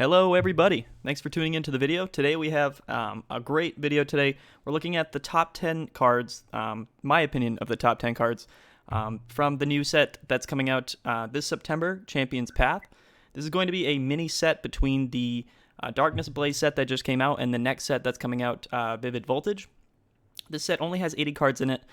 Hello everybody, thanks for tuning into the video. Today we have a great video today. We're looking at the top 10 cards, my opinion of the top 10 cards from the new set that's coming out this September, Champion's Path. This is going to be a mini set between the Darkness Blaze set that just came out and the next set that's coming out, Vivid Voltage. This set only has 80 cards in it.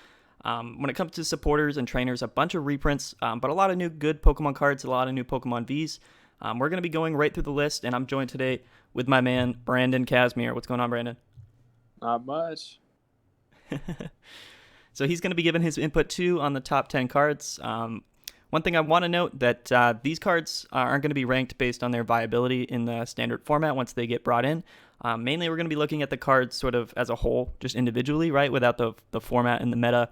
When it comes to supporters and trainers, a bunch of reprints, but a lot of new good Pokemon cards, a lot of new Pokemon Vs. We're going to be going right through the list, and I'm joined today with my man, Brandon Kazmir. What's going on, Brandon? Not much. So he's going to be giving his input, too, on the top 10 cards. One thing I want to note that these cards aren't going to be ranked based on their viability in the standard format once they get brought in. Mainly, we're going to be looking at the cards sort of as a whole, just individually, right, without the format and the meta,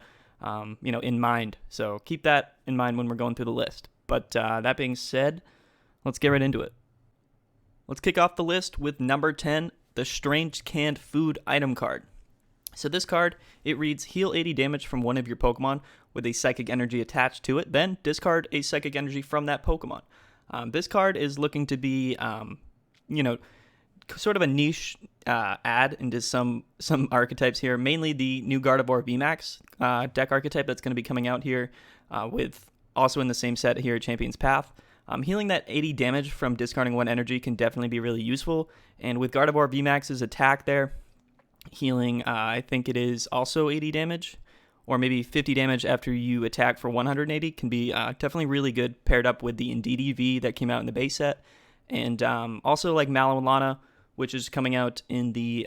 in mind. So keep that in mind when we're going through the list. But that being said, let's get right into it. Let's kick off the list with number 10, the Strange Canned Food item card. So this card, it reads, heal 80 damage from one of your Pokemon with a Psychic Energy attached to it, then discard a Psychic Energy from that Pokemon. This card is looking to be, sort of a niche add into some archetypes here, mainly the new Gardevoir Vmax deck archetype that's going to be coming out here with also in the same set here, Champion's Path. Healing that 80 damage from discarding one energy can definitely be really useful. And with Gardevoir VMAX's attack there, healing, I think it is also 80 damage, or maybe 50 damage after you attack for 180 can be definitely really good paired up with the Incendiary V that came out in the base set. And also like Malolana, which is coming out in the,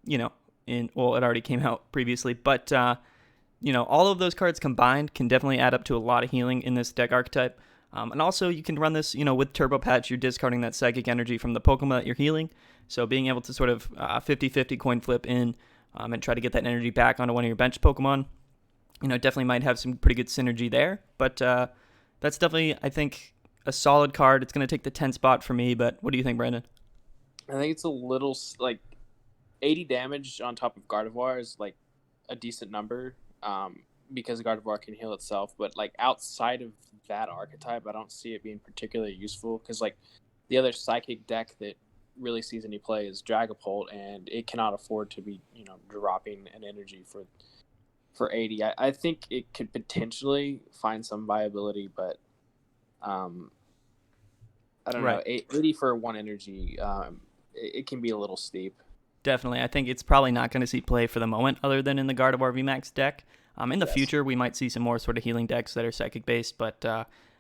it already came out previously, but, all of those cards combined can definitely add up to a lot of healing in this deck archetype. And also, you can run this, with Turbo Patch, you're discarding that Psychic Energy from the Pokemon that you're healing. So being able to sort of 50-50 coin flip in and try to get that energy back onto one of your bench Pokemon, definitely might have some pretty good synergy there. But that's definitely, I think, a solid card. It's going to take the 10 spot for me, but what do you think, Brandon? I think it's a little, 80 damage on top of Gardevoir is, a decent number because Gardevoir can heal itself. But, outside of that archetype, I don't see it being particularly useful because the other psychic deck that really sees any play is Dragapult, and it cannot afford to be dropping an energy for 80. I think it could potentially find some viability, but I don't know. 80 for one energy, it can be a little steep. Definitely. I think it's probably not going to see play for the moment other than in the Gardevoir VMAX deck. In the future, we might see some more sort of healing decks that are psychic-based, but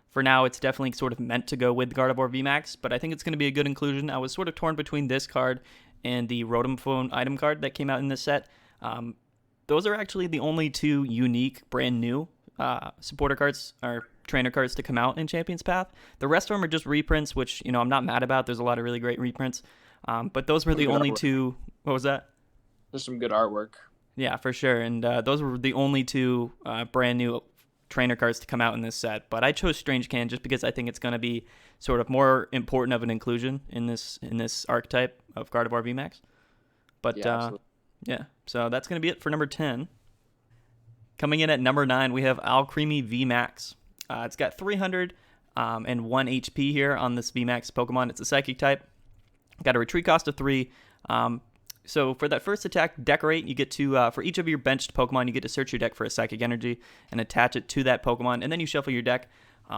for now, it's definitely sort of meant to go with Gardevoir VMAX, but I think it's going to be a good inclusion. I was sort of torn between this card and the Rotom Phone item card that came out in this set. Those are actually the only two unique, brand new supporter cards or trainer cards to come out in Champion's Path. The rest of them are just reprints, which, I'm not mad about. There's a lot of really great reprints, but those were the only two. What was that? There's some good artwork. Yeah, for sure. And those were the only two brand new trainer cards to come out in this set. But I chose Strange Can just because I think it's going to be sort of more important of an inclusion in this archetype of Gardevoir VMAX. But yeah, so that's going to be it for number 10. Coming in at number 9, we have Alcremie VMAX. It's got 301 HP here on this VMAX Pokemon. It's a Psychic type. Got a retreat cost of 3. So for that first attack, Decorate, you get to, for each of your benched Pokemon, you get to search your deck for a Psychic Energy and attach it to that Pokemon, and then you shuffle your deck.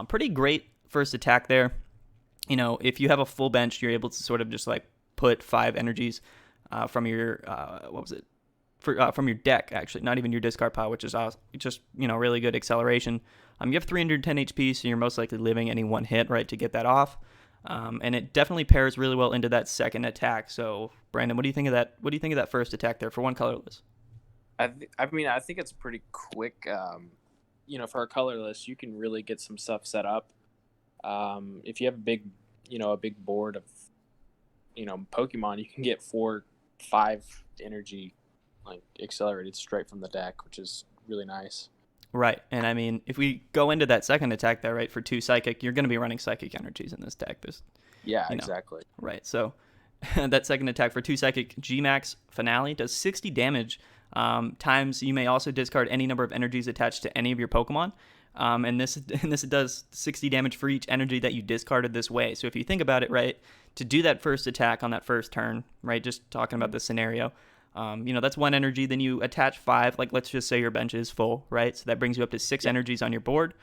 Pretty great first attack there. If you have a full bench, you're able to sort of just put 5 energies from your, from your deck, actually, not even your discard pile, which is just, really good acceleration. You have 310 HP, so you're most likely living any one hit, right, to get that off. And it definitely pairs really well into that second attack. So, Brandon, what do you think of that? What do you think of that first attack there for one colorless? I think it's pretty quick. For a colorless, you can really get some stuff set up. If you have a big board of, Pokemon, you can get 4-5 energy, accelerated straight from the deck, which is really nice. Right, and I mean, if we go into that second attack there, right, for 2 Psychic, you're going to be running Psychic Energies in this deck. Exactly. Right, so that second attack for 2 Psychic, Gmax Finale, does 60 damage times you may also discard any number of energies attached to any of your Pokemon. And this does 60 damage for each energy that you discarded this way. So if you think about it, right, to do that first attack on that first turn, right, just talking about this scenario, that's 1 energy. Then you attach 5. Like, let's just say your bench is full, right? So that brings you up to 6 energies on your board.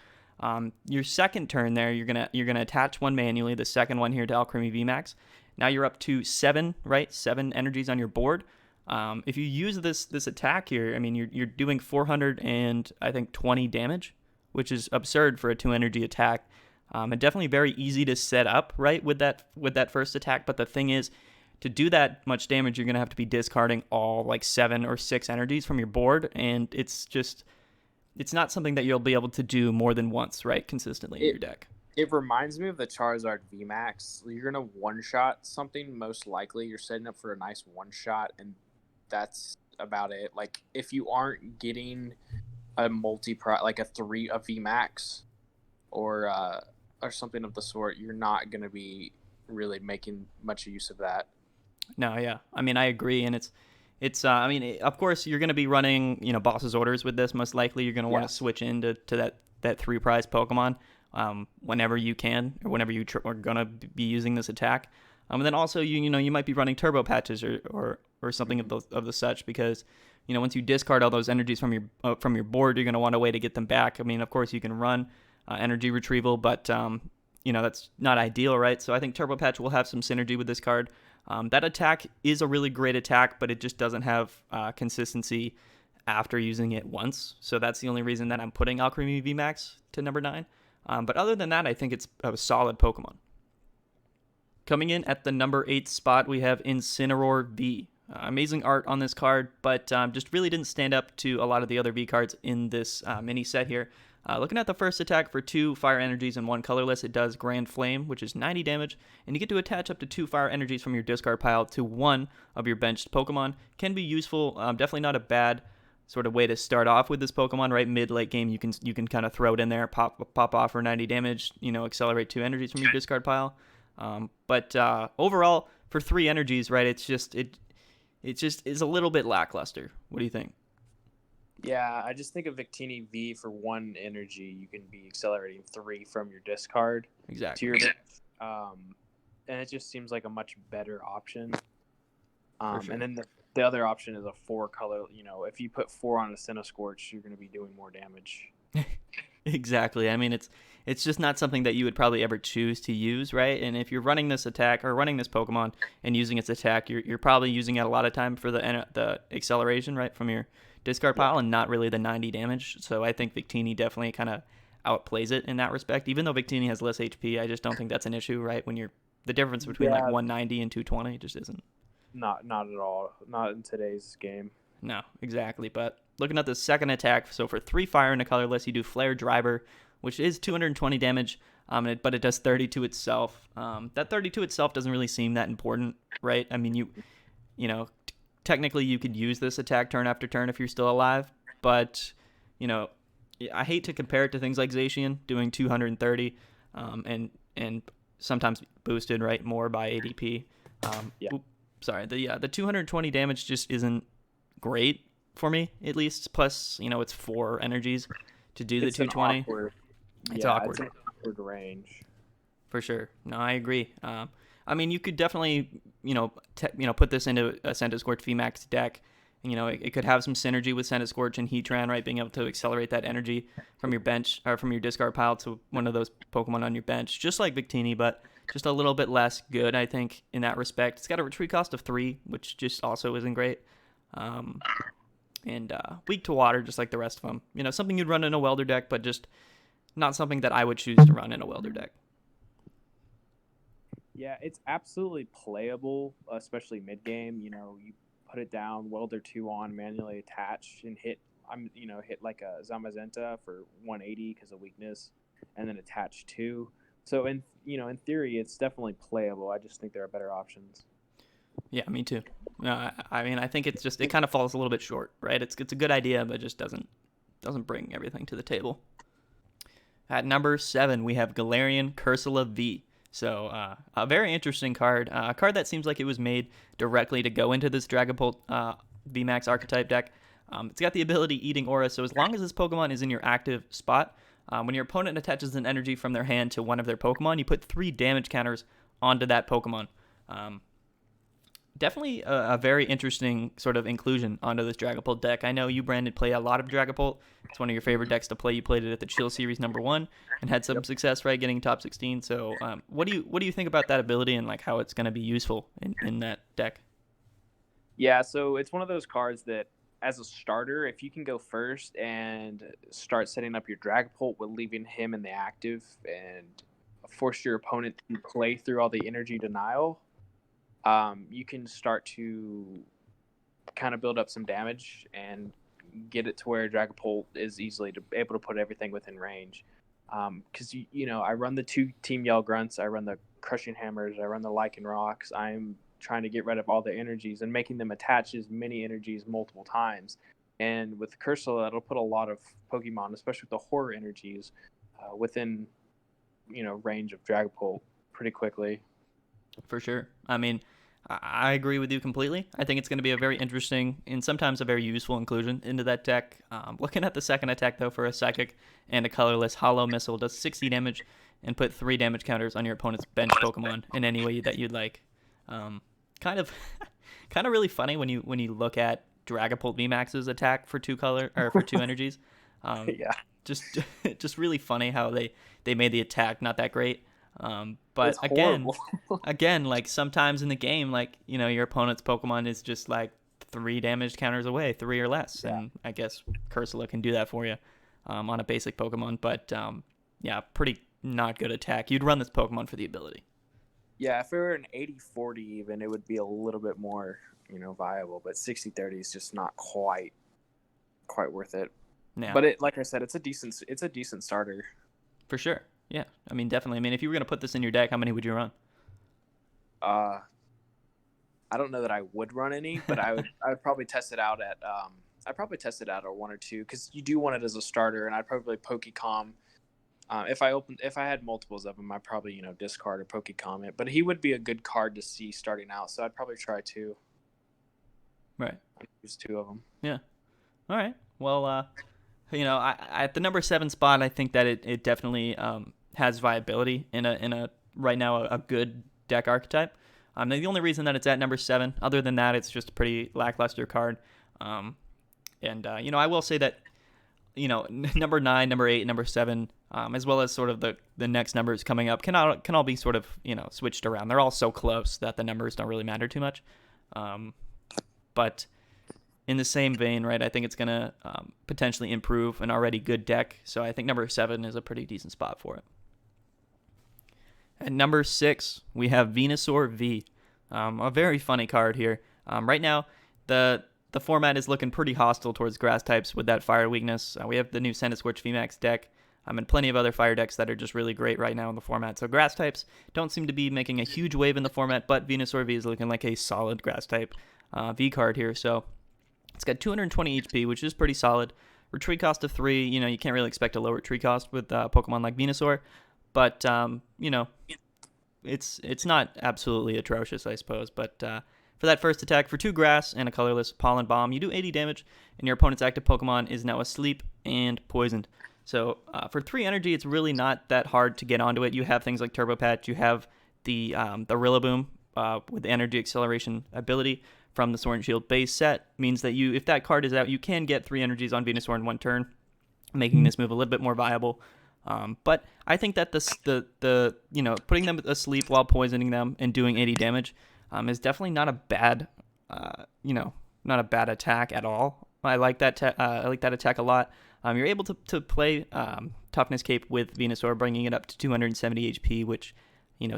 Your second turn there, you're gonna attach 1 manually. The second one here to Alolan Vmax. Now you're up to 7, right? 7 energies on your board. If you use this attack here, I mean, you're doing 420 damage, which is absurd for a 2 energy attack. And definitely very easy to set up, right, with that first attack. But the thing is, to do that much damage, you're gonna have to be discarding all like 7 or 6 energies from your board, and it's not something that you'll be able to do more than once, right, consistently in your deck. It reminds me of the Charizard VMAX. You're going to one-shot something, most likely. You're setting up for a nice one-shot, and that's about it. Like, if you aren't getting a like a VMAX or something of the sort, you're not going to be really making much use of that. No, yeah. I mean, I agree, and of course, you're going to be running, boss's orders with this. Most likely, you're going to want to switch into that 3 prize Pokemon whenever you can, or whenever you are going to be using this attack. And then also, you might be running turbo patches or something of the such, because once you discard all those energies from your board, you're going to want a way to get them back. I mean, of course, you can run energy retrieval, but that's not ideal, right? So I think turbo patch will have some synergy with this card. That attack is a really great attack, but it just doesn't have consistency after using it once. So that's the only reason that I'm putting Alolan Vmax to number 9. But other than that, I think it's a solid Pokemon. Coming in at the number 8 spot, we have Incineroar V. Amazing art on this card, but just really didn't stand up to a lot of the other V cards in this mini set here. Looking at the first attack, for 2 fire energies and 1 colorless, it does Grand Flame, which is 90 damage, and you get to attach up to 2 fire energies from your discard pile to 1 of your benched Pokemon. Can be useful, definitely not a bad sort of way to start off with this Pokemon, right? Mid-late game, you can kind of throw it in there, pop off for 90 damage, accelerate 2 energies from your discard pile. But overall, for 3 energies, right, it just is a little bit lackluster. What do you think? Yeah, I just think of Victini V for 1 energy. You can be accelerating 3 from your discard to your bench. And it just seems like a much better option. Sure. And then the other option is a 4 color. If you put 4 on a Centiskorch, you're going to be doing more damage. Exactly. I mean, it's just not something that you would probably ever choose to use, right? And if you're running this attack or running this Pokemon and using its attack, you're probably using it a lot of time for the acceleration, right, from your discard pile, and not really the 90 damage. So I think Victini definitely kind of outplays it in that respect. Even though Victini has less HP, I just don't think that's an issue, right? When the difference between like 190 and 220 just isn't. Not at all. Not in today's game. No, exactly. But looking at the second attack, so for 3 fire and a colorless, you do Flare Driver, which is 220 damage, but it does 30 to itself. That 30 to itself doesn't really seem that important, right? I mean, technically you could use this attack turn after turn if you're still alive, but I hate to compare it to things like Zacian doing 230 and sometimes boosted, right, more by ADP. The 220 damage just isn't great for me, at least. Plus, it's 4 energies to do the 220. It's awkward. It's an awkward range. For sure. No, I agree. I mean, you could definitely, put this into a Centiskorch VMAX deck. It could have some synergy with Centiskorch and Heatran, right? Being able to accelerate that energy from your bench or from your discard pile to one of those Pokemon on your bench, just like Victini, but just a little bit less good, I think, in that respect. It's got a retreat cost of 3, which just also isn't great. And weak to water, just like the rest of them. Something you'd run in a welder deck, but just not something that I would choose to run in a welder deck. Yeah, it's absolutely playable, especially mid game. You put it down, welder 2 on, manually attach, and hit like a Zamazenta for 180 because of weakness, and then attach 2. So in theory, it's definitely playable. I just think there are better options. Yeah, me too. I mean, I think it kind of falls a little bit short, right? It's a good idea, but just doesn't bring everything to the table. At number 7, we have Gallerian Ursula V. So a very interesting card, a card that seems like it was made directly to go into this Dragapult VMAX archetype deck. It's got the ability Eating Aura, so as long as this Pokemon is in your active spot, When your opponent attaches an energy from their hand to one of their Pokemon, you put 3 damage counters onto that Pokemon. Um, Definitely a very interesting sort of inclusion onto this Dragapult deck. I know you, Brandon, play a lot of Dragapult. It's one of your favorite decks to play. You played it at the Chill Series #1 and had some success, right, getting top 16. So, what do you think about that ability and like how it's going to be useful in that deck? Yeah, so it's one of those cards that, as a starter, if you can go first and start setting up your Dragapult with leaving him in the active and force your opponent to play through all the energy denial, you can start to kind of build up some damage and get it to where Dragapult is easily able to put everything within range. Because I run the 2 Team Yell Grunts, I run the Crushing Hammers, I run the Lycan Rocks. I'm trying to get rid of all the energies and making them attach as many energies multiple times. And with Cursula, it'll put a lot of Pokemon, especially with the horror energies, within range of Dragapult pretty quickly. For sure. I mean, I agree with you completely. I think it's going to be a very interesting and sometimes a very useful inclusion into that deck. Looking at the second attack, though, for a Psychic and a colorless Hollow Missile, does 60 damage and put 3 damage counters on your opponent's bench Pokemon in any way that you'd like. Kind of really funny when you look at Dragapult VMAX's attack for 2 energies. Yeah. Just really funny how they made the attack not that great. But It's horrible. again, like sometimes in the game, like, your opponent's Pokemon is just like 3 damage counters away, 3 or less. Yeah. And I guess Cursula can do that for you, on a basic Pokemon. But, yeah, pretty not good attack. You'd run this Pokemon for the ability. Yeah, if it were an 80-40 even, it would be a little bit more, viable. But 60-30 is just not quite worth it. Yeah. But like I said, it's a decent starter. For sure. Yeah, I mean, definitely. I mean, if you were going to put this in your deck, how many would you run? I don't know that I would run any, but I would probably test it out at 1 or 2, because you do want it as a starter, and I'd probably Pokecom. If I had multiples of him, I'd probably discard or Pokecom it. But he would be a good card to see starting out, so I'd probably try 2. Right. I'd use 2 of them. Yeah. All right. Well, I at the number 7 spot, I think that it definitely has viability in a right now a good deck archetype. The only reason that it's at number 7, other than that, it's just a pretty lackluster card. I will say that number 9, number 8, number 7, as well as sort of the next numbers coming up can all be sort of switched around. They're all so close that the numbers don't really matter too much. But in the same vein, right, I think it's going to potentially improve an already good deck. So I think number 7 is a pretty decent spot for it. At number 6, we have Venusaur V. A very funny card here. Right now, the format is looking pretty hostile towards grass types with that fire weakness. We have the new Sanduswitch VMAX deck, and plenty of other fire decks that are just really great right now in the format. So grass types don't seem to be making a huge wave in the format, but Venusaur V is looking like a solid grass type V card here. So it's got 220 HP, which is pretty solid. Retreat cost of 3, you can't really expect a low retreat cost with Pokemon like Venusaur. But, it's not absolutely atrocious, I suppose. But for that first attack, for 2 grass and a colorless Pollen Bomb, you do 80 damage, and your opponent's active Pokemon is now asleep and poisoned. So for 3 energy, it's really not that hard to get onto it. You have things like Turbo Patch. You have the Rillaboom with the energy acceleration ability from the Sword and Shield base set. Means that if that card is out, you can get 3 energies on Venusaur in 1 turn, making this move a little bit more viable. But I think that the putting them asleep while poisoning them and doing 80 damage is definitely not a bad attack at all. I like that attack a lot. You're able to play Toughness Cape with Venusaur, bringing it up to 270 HP, which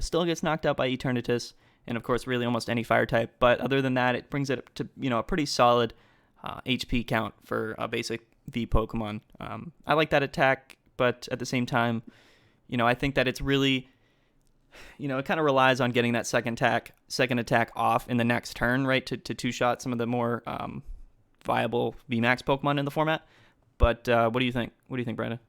still gets knocked out by Eternatus, and of course really almost any fire type. But other than that, it brings it up to a pretty solid HP count for a basic V Pokemon. I like that attack. But at the same time, I think that it's really, it kind of relies on getting that second attack off in the next turn, right, to 2-shot some of the more viable VMAX Pokemon in the format. But what do you think? What do you think, Brandon?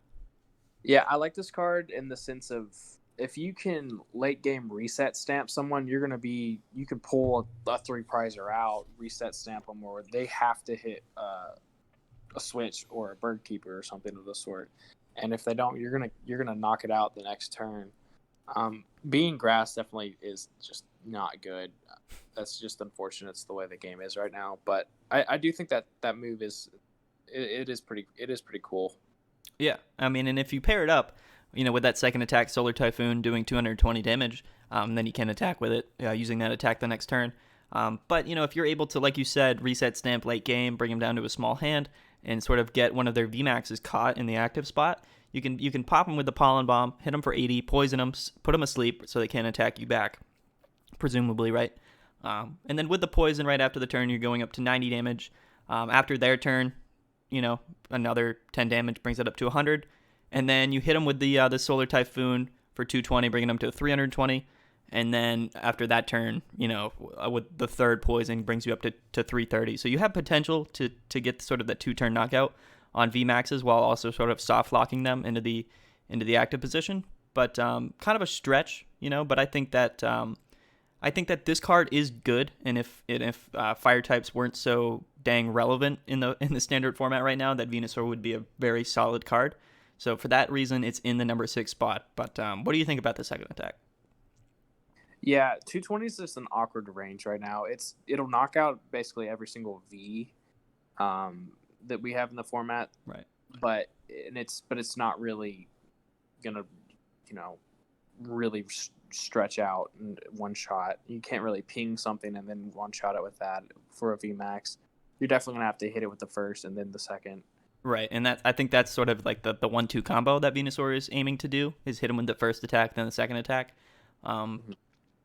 Yeah, I like this card in the sense of if you can late game reset stamp someone, you can pull a 3-prizer out, reset stamp them, or they have to hit a switch or a bird keeper or something of the sort. and if they don't, you're gonna knock it out the next turn. Being grass definitely is just not good. That's just unfortunate. It's the way the game is right now. But I do think that move it is pretty cool. Yeah, I mean, and if you pair it up, with that second attack, Solar Typhoon doing 220 damage, then you can attack with it using that attack the next turn. But if you're able to, like you said, reset Stamp late game, bring them down to a small hand, and sort of get one of their VMAXs caught in the active spot, you can pop them with the Pollen Bomb, hit them for 80, poison them, put them asleep so they can't attack you back, presumably, right? And then with the poison right after the turn, you're going up to 90 damage. After their turn, another 10 damage brings it up to 100. And then you hit them with the Solar Typhoon for 220, bringing them to 320. And then after that turn, with the third poison brings you up to 330. So you have potential to get sort of that 2-turn knockout on VMAXs while also sort of soft locking them into the active position. But kind of a stretch, but I think that this card is good, and if fire types weren't so dang relevant in the standard format right now, that Venusaur would be a very solid card. So for that reason, it's in the number 6 spot. But what do you think about the second attack? Yeah, 220 is just an awkward range right now. It'll knock out basically every single V that we have in the format. Right. But it's not really gonna, really stretch out in one shot. You can't really ping something and then one shot it with that for a VMAX. You're definitely gonna have to hit it with the first and then the second. Right, and I think that's sort of like the 1-2 combo that Venusaur is aiming to do, is hit him with the first attack, then the second attack.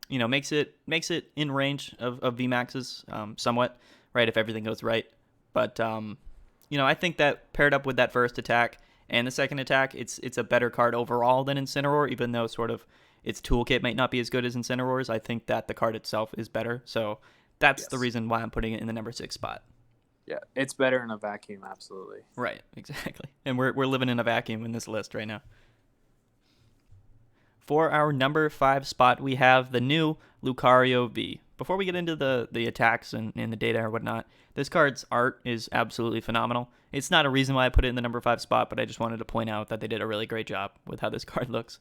Makes it in range of VMAXs somewhat, right, if everything goes right. But I think that paired up with that first attack and the second attack, it's a better card overall than Incineroar, even though sort of its toolkit might not be as good as Incineroar's. I think that the card itself is better, so that's the reason why I'm putting it in the number 6 spot. Yeah, it's better in a vacuum, absolutely. Right, exactly. And we're living in a vacuum in this list right now. For our number 5 spot, we have the new Lucario V. Before we get into the attacks and the data or whatnot, this card's art is absolutely phenomenal. It's not a reason why I put it in the number 5 spot, but I just wanted to point out that they did a really great job with how this card looks.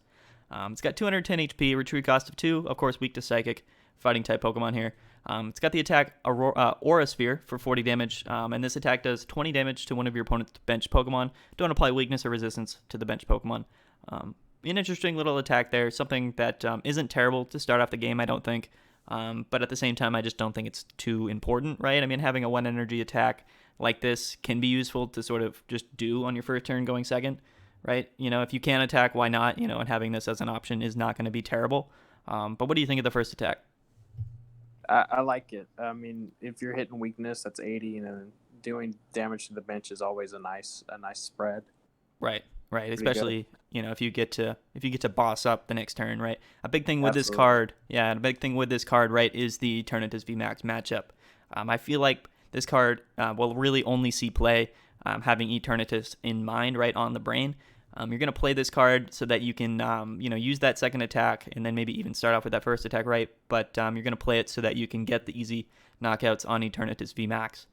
It's got 210 HP, retreat cost of 2, of course weak to Psychic, fighting type Pokemon here. It's got the attack Aura Sphere for 40 damage, and this attack does 20 damage to one of your opponent's bench Pokemon. Don't apply weakness or resistance to the bench Pokemon. An interesting little attack there, something that isn't terrible to start off the game, I don't think. But at the same time, I just don't think it's too important, right? I mean, having a 1 energy attack like this can be useful to sort of just do on your first turn going second, right? If you can attack, why not? And having this as an option is not going to be terrible. But what do you think of the first attack? I like it. I mean, if you're hitting weakness, that's 80, and then doing damage to the bench is always a nice spread. Right. Especially if you get to boss up the next turn, right? A big thing with this card, right, is the Eternatus VMAX matchup. I feel like this card will really only see play having Eternatus in mind, right, on the brain. You're going to play this card so that you can, use that second attack and then maybe even start off with that first attack, right? But you're going to play it so that you can get the easy knockouts on Eternatus VMAX.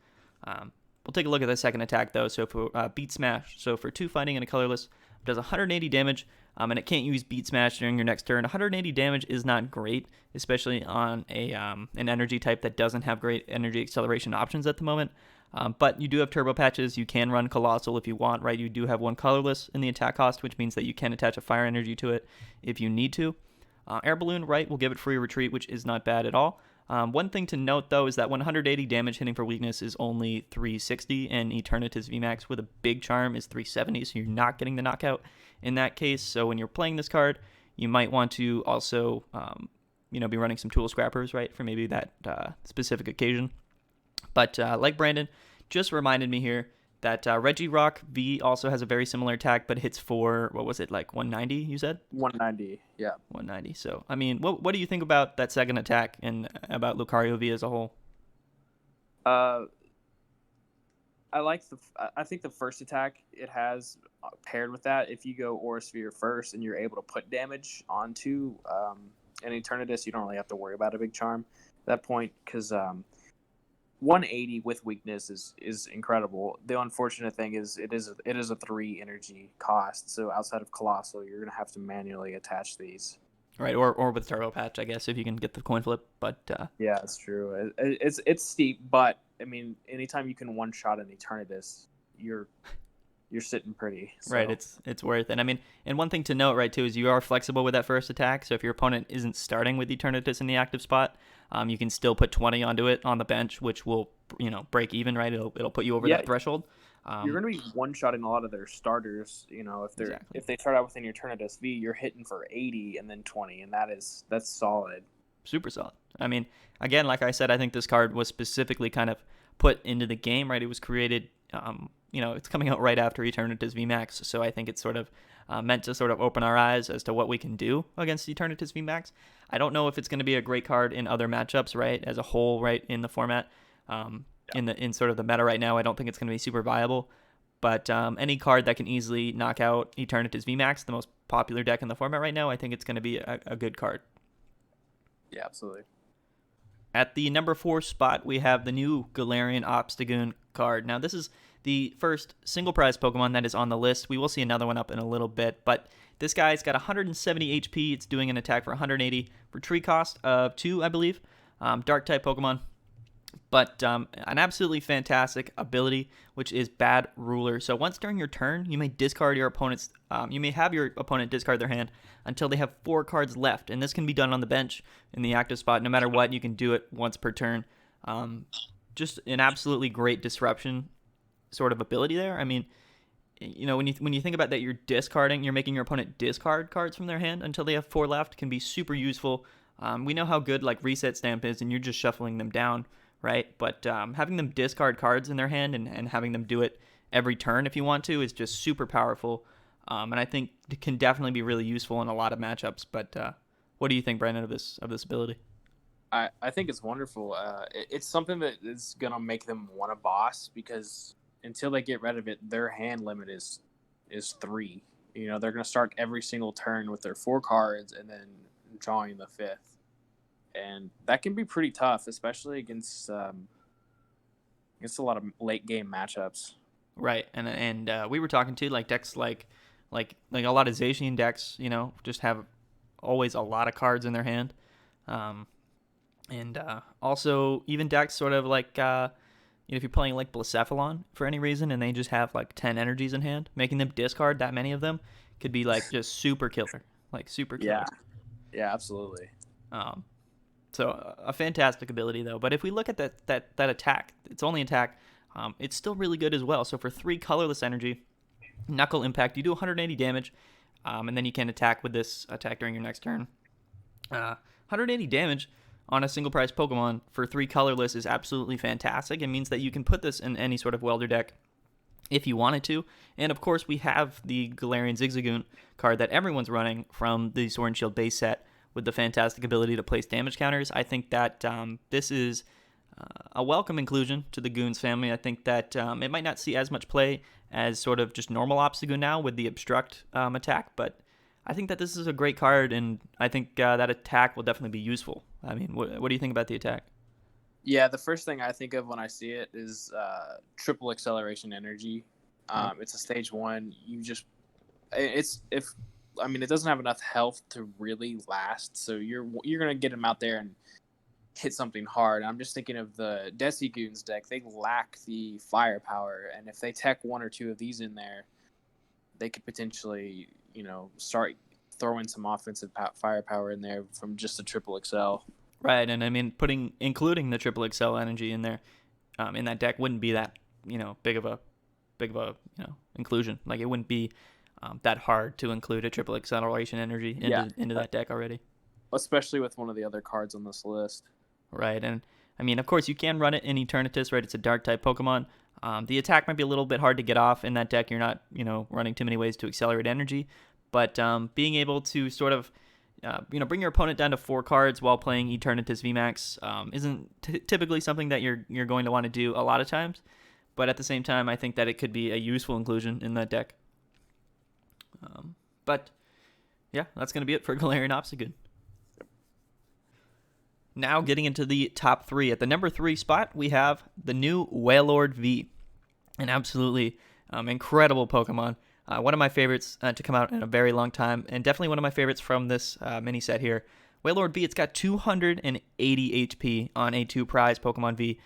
We'll take a look at the second attack, though. So for Beat Smash, so for 2 fighting and a colorless, it does 180 damage, and it can't use Beat Smash during your next turn. 180 damage is not great, especially on an energy type that doesn't have great energy acceleration options at the moment. But you do have turbo patches. You can run Colossal if you want, right? You do have 1 colorless in the attack cost, which means that you can attach a fire energy to it if you need to. Air Balloon, right, will give it free retreat, which is not bad at all. One thing to note, though, is that 180 damage hitting for weakness is only 360, and Eternatus VMAX with a big charm is 370, so you're not getting the knockout in that case. So when you're playing this card, you might want to also, be running some Tool Scrappers, right, for maybe that specific occasion. But like Brandon just reminded me here that Regirock V also has a very similar attack, but hits for, what was it, like 190, you said? 190, yeah. 190. So, I mean, what do you think about that second attack and about Lucario V as a whole? I think the first attack it has paired with that, if you go Aura Sphere first and you're able to put damage onto an Eternatus, you don't really have to worry about a big charm at that point, because 180 with weakness is incredible. The unfortunate thing is it is a 3 energy cost. So outside of Colossal, you're gonna have to manually attach these. Right, or with Turbo Patch, I guess, if you can get the coin flip. But yeah, it's true. It's steep, but I mean, anytime you can one shot an Eternatus, you're sitting pretty. So. Right, it's worth it. I mean, and one thing to note, right, too, is you are flexible with that first attack. So if your opponent isn't starting with Eternatus in the active spot, you can still put 20 onto it on the bench, which will, break even, right? It'll put you over that threshold. You're going to be one-shotting a lot of their starters. If they start out with an Eternatus V, you're hitting for 80 and then 20, and that's solid. Super solid. I mean, again, like I said, I think this card was specifically kind of put into the game, right? It was created, it's coming out right after Eternatus VMAX, so I think it's sort of meant to sort of open our eyes as to what we can do against Eternatus VMAX. I don't know if it's going to be a great card in other matchups, right, as a whole, right, in the format. In sort of the meta right now, I don't think it's going to be super viable. But any card that can easily knock out Eternatus VMAX, the most popular deck in the format right now, I think it's going to be a good card. Yeah, absolutely. At the number 4 spot, we have the new Gallerian Obstagoon card. Now, this is the first single prize Pokemon that is on the list. We will see another one up in a little bit, but this guy's got 170 HP. It's doing an attack for 180 for tree cost of 2, I believe. Dark type Pokemon. But an absolutely fantastic ability, which is Bad Ruler. So once during your turn, you may discard your opponent's. You may have your opponent discard their hand until they have 4 cards left, and this can be done on the bench in the active spot. No matter what, you can do it once per turn. Just an absolutely great disruption sort of ability there. I mean, when you think about that, you're making your opponent discard cards from their hand until they have 4 left. Can be super useful. We know how good like Reset Stamp is, and you're just shuffling them down. Right, but having them discard cards in their hand and having them do it every turn if you want to is just super powerful, and I think it can definitely be really useful in a lot of matchups. But what do you think, Brandon, of this ability? I think it's wonderful. It's something that is gonna make them want a boss, because until they get rid of it, their hand limit is 3. They're gonna start every single turn with their 4 cards and then drawing the 5th. And that can be pretty tough, especially against a lot of late game matchups. Right, and we were talking to like decks like a lot of Zacian decks, just have always a lot of cards in their hand, and also even decks sort of like if you're playing like Blacephalon for any reason and they just have like 10 energies in hand, making them discard that many of them could be like just super killer, Yeah, absolutely. So a fantastic ability, though. But if we look at that attack, its only attack, it's still really good as well. So for 3 colorless energy, Knuckle Impact, you do 180 damage, and then you can attack with this attack during your next turn. 180 damage on a single prize Pokemon for 3 colorless is absolutely fantastic. It means that you can put this in any sort of welder deck if you wanted to. And of course, we have the Galarian Zigzagoon card that everyone's running from the Sword and Shield base set, with the fantastic ability to place damage counters. I think that this is a welcome inclusion to the Goons family. I think that it might not see as much play as sort of just normal Obstagoon now with the Obstruct attack, but I think that this is a great card, and I think that attack will definitely be useful. I mean, what do you think about the attack? Yeah, the first thing I think of when I see it is triple acceleration energy. It's a stage 1. It doesn't have enough health to really last, so you're gonna get him out there and hit something hard. I'm just thinking of the Decigoons deck. They lack the firepower, and if they tech 1 or 2 of these in there, they could potentially, start throwing some offensive firepower in there from just a triple XL. Right, and I mean including the triple XL energy in there, in that deck wouldn't be that big of a inclusion. Like it wouldn't be that hard to include a triple acceleration energy into that deck already. Especially with one of the other cards on this list. Right, and I mean, of course, you can run it in Eternatus, right? It's a dark type Pokemon. The attack might be a little bit hard to get off in that deck. You're not, running too many ways to accelerate energy. But being able to sort of, bring your opponent down to 4 cards while playing Eternatus VMAX isn't typically something that you're going to want to do a lot of times. But at the same time, I think that it could be a useful inclusion in that deck. But yeah, that's going to be it for Galarian Obstagoon. Now getting into the top 3. At the number 3 spot, we have the new Windlord V. An absolutely incredible Pokemon. One of my favorites to come out in a very long time, and definitely one of my favorites from this mini set here. Windlord V, it's got 280 HP on a 2-prize Pokemon V.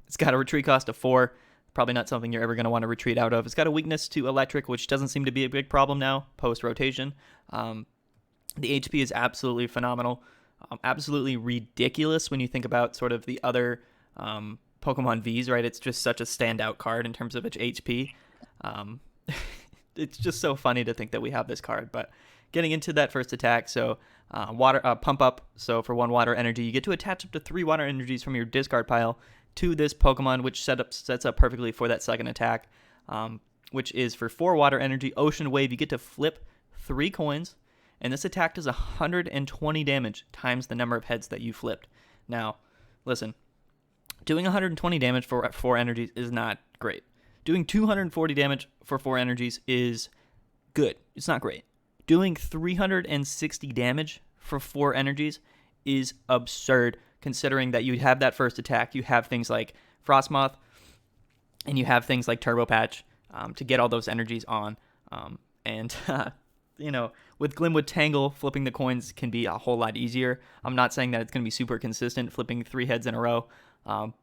It's got a retreat cost of 4. Probably not something you're ever going to want to retreat out of. It's got a weakness to electric, which doesn't seem to be a big problem now, post-rotation. The HP is absolutely phenomenal. Absolutely ridiculous when you think about sort of the other Pokemon Vs, right? It's just such a standout card in terms of its HP. It's just so funny to think that we have this card. But getting into that first attack, so water pump up. So for 1 water energy, you get to attach up to 3 water energies from your discard pile to this Pokemon, which sets up perfectly for that second attack, which is for 4 water energy, Ocean Wave. You get to flip 3 coins, and this attack does 120 damage times the number of heads that you flipped. Now, listen, doing 120 damage for 4 energies is not great. Doing 240 damage for 4 energies is good. It's not great. Doing 360 damage for 4 energies is absurd, considering that you have that first attack, you have things like Frostmoth, and you have things like Turbo Patch to get all those energies on. With Glimwood Tangle, flipping the coins can be a whole lot easier. I'm not saying that it's going to be super consistent, flipping 3 heads in a row,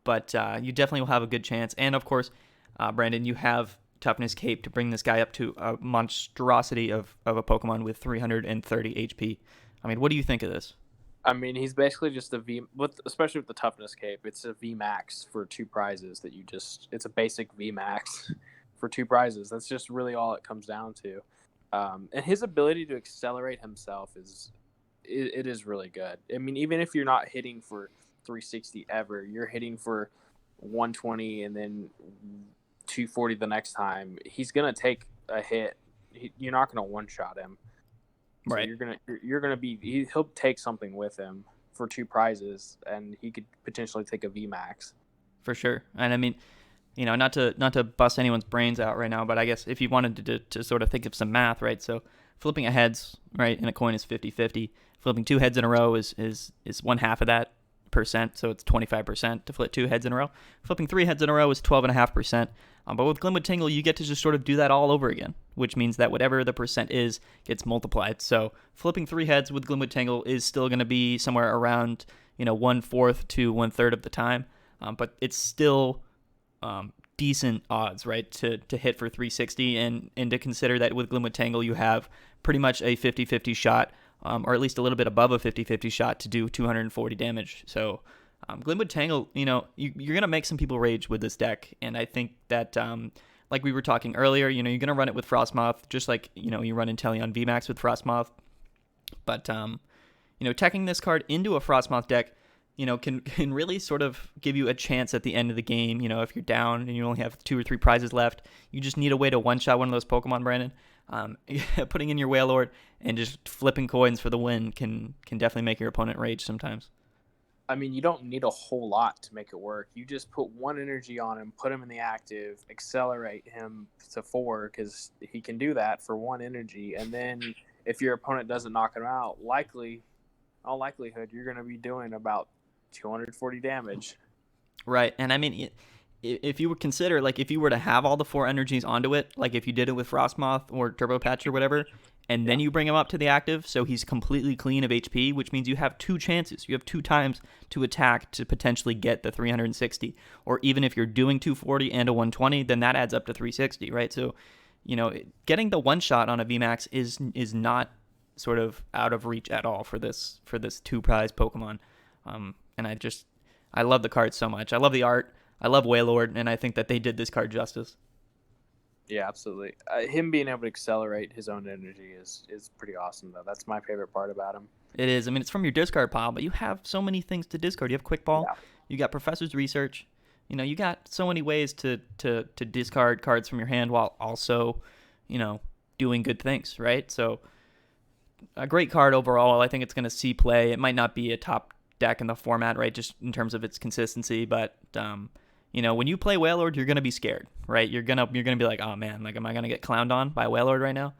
but you definitely will have a good chance. And of course, Brandon, you have Toughness Cape to bring this guy up to a monstrosity of a Pokemon with 330 HP. I mean, what do you think of this? I mean, he's basically just a V, especially with the Toughness Cape. It's a Vmax for 2 prizes it's a basic Vmax for 2 prizes. That's just really all it comes down to. And his ability to accelerate himself is really good. I mean, even if you're not hitting for 360 ever, you're hitting for 120 and then 240 the next time. He's gonna take a hit. You're not gonna one-shot him. So right. He'll take something with him for 2 prizes, and he could potentially take a VMAX. For sure. And I mean, not to bust anyone's brains out right now, but I guess if you wanted to sort of think of some math, right? So flipping a heads, right, in a coin is 50-50. Flipping 2 heads in a row is 1/2 of that percent, so it's 25% to flip 2 heads in a row. Flipping 3 heads in a row is 12.5%. But with Glimwood Tingle, you get to just sort of do that all over again, which means that whatever the percent is gets multiplied. So flipping 3 heads with Glimwood Tingle is still going to be somewhere around 1/4 to 1/3 of the time, but it's still decent odds, right, to hit for 360, and to consider that with Glimwood Tangle you have pretty much a 50-50 shot, or at least a little bit above a 50-50 shot to do 240 damage. So Glimwood Tangle, you're going to make some people rage with this deck, and I think that, like we were talking earlier, you're going to run it with Frostmoth, just like, you run Inteleon VMAX with Frostmoth, but, teching this card into a Frostmoth deck, can really sort of give you a chance at the end of the game. If you're down and you only have 2 or 3 prizes left, you just need a way to one-shot one of those Pokemon, Brandon. Putting in your Wailord and just flipping coins for the win can definitely make your opponent rage sometimes. I mean, you don't need a whole lot to make it work. You just put 1 energy on him, put him in the active, accelerate him to 4, because he can do that for 1 energy. And then if your opponent doesn't knock him out, all likelihood, you're going to be doing about 240 damage. Right. And I mean, if you would consider, like, if you were to have all the 4 energies onto it, like if you did it with Frostmoth or Turbo Patch or whatever, and then you bring him up to the active, so he's completely clean of HP, which means you have 2 chances. You have 2 times to attack to potentially get the 360. Or even if you're doing 240 and a 120, then that adds up to 360, right? So, getting the one shot on a VMAX is not sort of out of reach at all for this 2-prize Pokemon. And I love the card so much. I love the art. I love Wailord, and I think that they did this card justice. Yeah, absolutely. Him being able to accelerate his own energy is pretty awesome, though. That's my favorite part about him. It is. I mean, it's from your discard pile, but you have so many things to discard. You have Quick Ball. Yeah. You got Professor's Research. You got so many ways to discard cards from your hand while also, doing good things, right? So a great card overall. I think it's going to see play. It might not be a top deck in the format, right, just in terms of its consistency, but when you play Wailord, you're gonna be scared, right? You're gonna be like, oh man, like, am I gonna get clowned on by Wailord right now?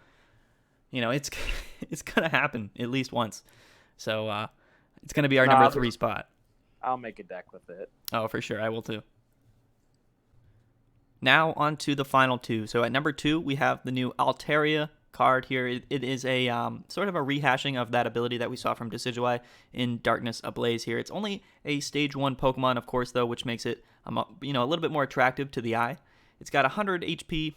It's gonna happen at least once. So It's going to be our No, number 3 spot. I'll make a deck with it. Oh, for sure. I will too. Now on to the final two. So at number 2, we have the new Altaria card here. It is a sort of a rehashing of that ability that we saw from Decidueye in Darkness Ablaze here. It's only a stage 1 Pokemon, of course, though, which makes it a little bit more attractive to the eye. It's got 100 HP,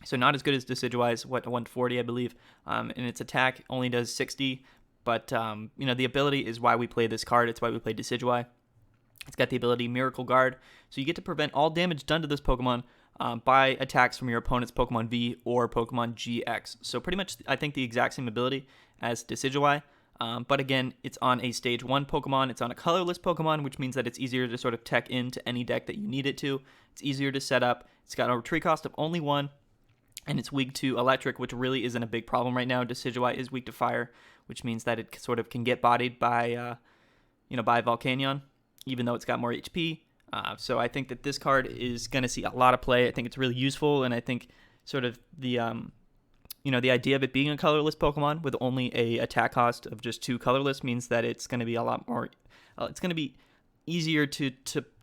so not as good as Decidueye's, 140, I believe. And its attack only does 60, but the ability is why we play this card. It's why we play Decidueye. It's got the ability Miracle Guard, so you get to prevent all damage done to this Pokemon by attacks from your opponent's Pokemon V or Pokemon GX. So pretty much, I think, the exact same ability as Decidueye. But again, it's on a Stage 1 Pokemon. It's on a colorless Pokemon, which means that it's easier to sort of tech into any deck that you need it to. It's easier to set up. It's got a retreat cost of only 1, and it's weak to Electric, which really isn't a big problem right now. Decidueye is weak to Fire, which means that it sort of can get bodied by Volcanion, even though it's got more HP. So I think that this card is going to see a lot of play. I think it's really useful, and I think sort of the idea of it being a colorless Pokemon with only a attack cost of just 2 colorless means that it's going to be a lot more. It's going to be easier to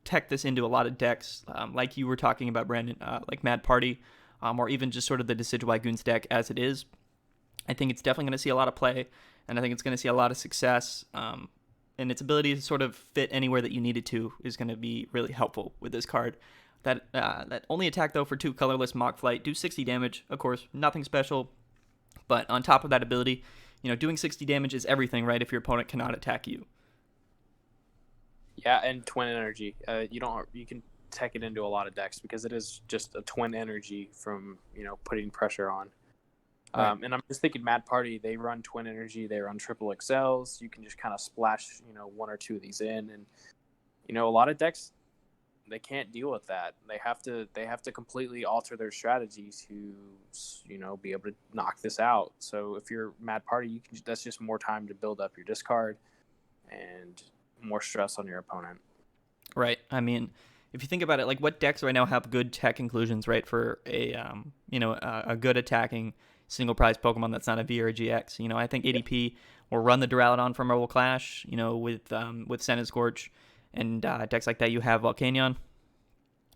tech this into a lot of decks, like you were talking about, Brandon, like Mad Party, or even just sort of the Decidueye Goons deck as it is. I think it's definitely going to see a lot of play, and I think it's going to see a lot of success. And its ability to sort of fit anywhere that you need it to is going to be really helpful with this card. That only attack, though, for 2 colorless Mach Flight, do 60 damage. Of course, nothing special. But on top of that ability, doing 60 damage is everything, right, if your opponent cannot attack you. Yeah, and Twin Energy. You can tech it into a lot of decks because it is just a Twin Energy from, putting pressure on. Right. And I'm just thinking Mad Party, they run Twin Energy, they run Triple XLs. You can just kind of splash, 1 or 2 of these in. And, a lot of decks, they can't deal with that. They have to completely alter their strategy to, be able to knock this out. So if you're Mad Party, that's just more time to build up your discard and more stress on your opponent. Right. I mean, if you think about it, like what decks right now have good tech inclusions, right, for a good attacking single prize Pokemon that's not a V or a GX. I think ADP will run the Duraladon from Marble Clash, with Centiskorch and decks like that. You have Volcanion.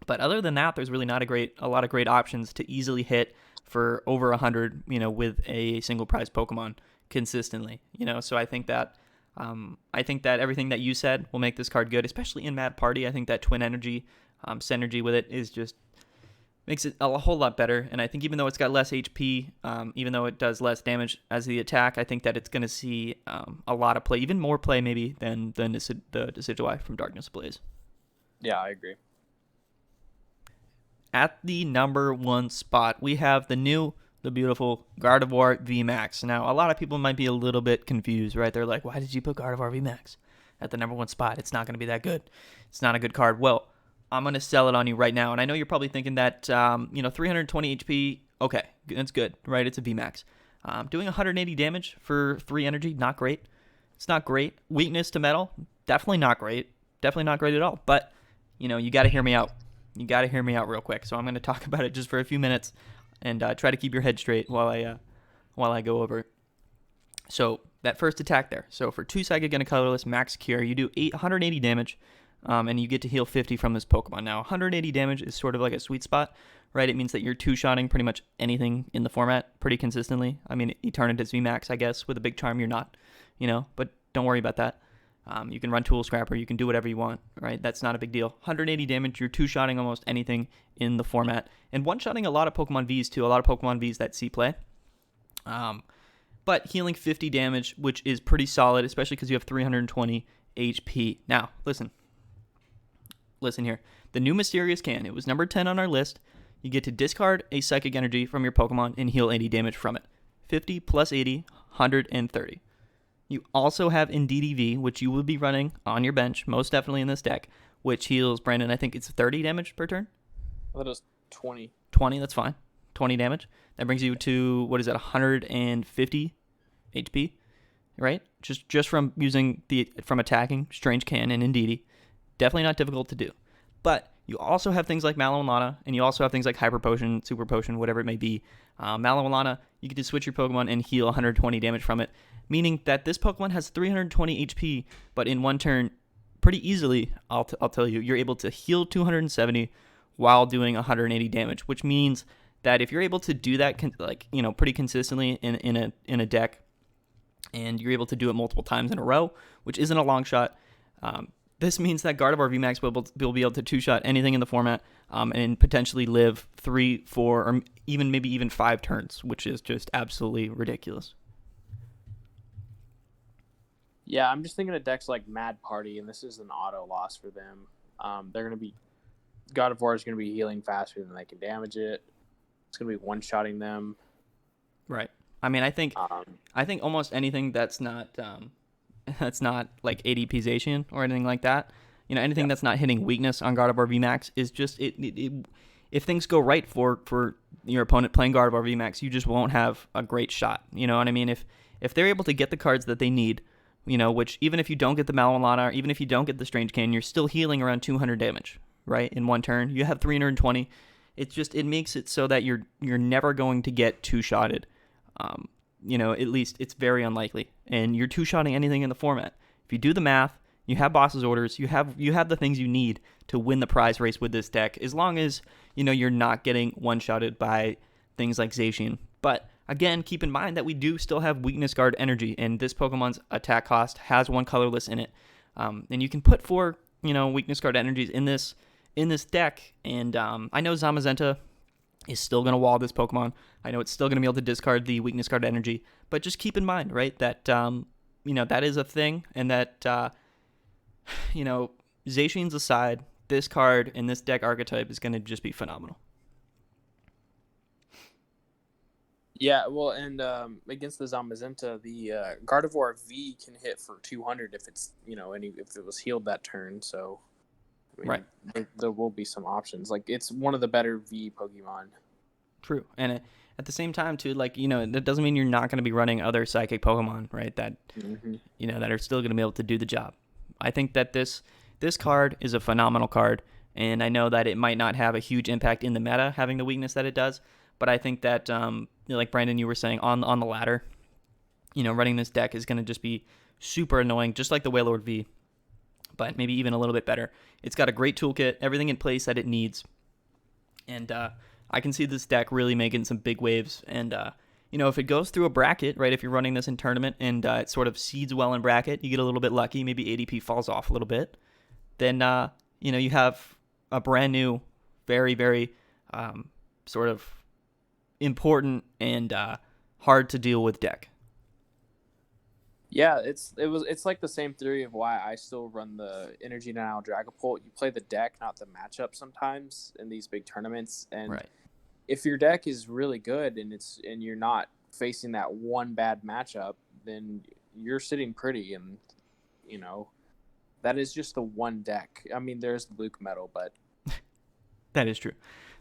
But other than that, there's really not a lot of great options to easily hit for over 100, with a single prize Pokemon consistently. So I think that everything that you said will make this card good, especially in Mad Party. I think that Twin Energy, Synergy with it is just makes it a whole lot better. And I think even though it's got less HP, even though it does less damage as the attack, I think that it's going to see a lot of play, even more play maybe than the Decidueye from Darkness Ablaze. Yeah, I agree. At the number 1 spot, we have the beautiful Gardevoir Vmax. Now, a lot of people might be a little bit confused, right? They're like, why did you put Gardevoir Vmax at the number 1 spot? It's not going to be that good. It's not a good card. Well, I'm going to sell it on you right now. And I know you're probably thinking that, 320 HP, okay, that's good, right? It's a VMAX. Doing 180 damage for 3 energy, not great. It's not great. Weakness to metal, definitely not great. Definitely not great at all. But, you got to hear me out. You got to hear me out real quick. So I'm going to talk about it just for a few minutes and try to keep your head straight while I go over it. So that first attack there. So for 2 Psychic and a Colorless Max Cure, you do 180 damage. And you get to heal 50 from this Pokemon. Now, 180 damage is sort of like a sweet spot, right? It means that you're 2-shotting pretty much anything in the format pretty consistently. I mean, Eternatus VMAX, I guess. With a big charm, you're not, but don't worry about that. You can run Tool Scrapper. You can do whatever you want, right? That's not a big deal. 180 damage, you're 2-shotting almost anything in the format. And 1-shotting a lot of Pokemon Vs, too. A lot of Pokemon Vs that see play. But healing 50 damage, which is pretty solid, especially because you have 320 HP. Now, listen here. The new Mysterious Can. It was number 10 on our list. You get to discard a Psychic Energy from your Pokemon and heal 80 damage from it. 50 plus 80, 130. You also have Indeedee V, which you will be running on your bench, most definitely in this deck, which heals, Brandon, I think it's 30 damage per turn? I thought it was 20. 20, that's fine. 20 damage. That brings you to, 150 HP, right? Just from attacking Strange Can and Indeedee. Definitely not difficult to do. But You also have things like Mallow, and you also have things like Hyper Potion, Super Potion, whatever it may be. Mallow, you can just switch your Pokemon and heal 120 damage from it, meaning that this Pokemon has 320 HP, but in one turn, pretty easily, I'll tell you, you're able to heal 270 while doing 180 damage, which means that if you're able to do that, pretty consistently in a deck, and you're able to do it multiple times in a row, which isn't a long shot. This means that Gardevoir VMAX will be able to two-shot anything in the format, and potentially live 3, 4, or even 5 turns, which is just absolutely ridiculous. Yeah, I'm just thinking of decks like Mad Party, and this is an auto loss for them. Gardevoir is going to be healing faster than they can damage it. It's going to be one-shotting them. Right. I mean, I think almost anything that's not like ADP-zation or anything like that, anything that's not hitting weakness on Gardevoir VMAX is just if things go right for your opponent playing Gardevoir VMAX, you just won't have a great shot. You know what I mean? If they're able to get the cards that they need, which even if you don't get the Mallow, or even if you don't get the Strange Can, you're still healing around 200 damage, right? In one turn, you have 320. It makes it so that you're never going to get two-shotted. At least it's very unlikely. And you're two-shotting anything in the format. If you do the math, you have boss's orders, you have the things you need to win the prize race with this deck, as long as, you're not getting one-shotted by things like Zacian. But again, keep in mind that we do still have Weakness Guard energy, and this Pokemon's attack cost has one colorless in it. And you can put 4, Weakness Guard energies in this deck. And I know Zamazenta is still going to wall this Pokemon. I know it's still going to be able to discard the Weakness Guard energy, but just keep in mind, right, that, that is a thing, and that, Zacian's aside, this card and this deck archetype is going to just be phenomenal. Yeah, well, and against the Zamazenta, the Gardevoir V can hit for 200 if it's, if it was healed that turn, so... right. There will be some options. Like, it's one of the better V Pokemon. True. And at the same time, too, that doesn't mean you're not going to be running other psychic Pokemon, right? That, that are still going to be able to do the job. I think that this card is a phenomenal card, and I know that it might not have a huge impact in the meta, having the weakness that it does, but I think that, like Brandon, you were saying, on the ladder, running this deck is going to just be super annoying, just like the Wailord V, but maybe even a little bit better. It's got a great toolkit, everything in place that it needs, and I can see this deck really making some big waves. And if it goes through a bracket, right, if you're running this in tournament and it sort of seeds well in bracket, you get a little bit lucky, maybe ADP falls off a little bit, then you have a brand new, very, very sort of important and hard to deal with deck. Yeah, it's like the same theory of why I still run the Energy Now Dragapult. You play the deck, not the matchup sometimes in these big tournaments. And right. If your deck is really good and you're not facing that one bad matchup, then you're sitting pretty, and that is just the one deck. I mean, there's the Luke Metal, but that is true.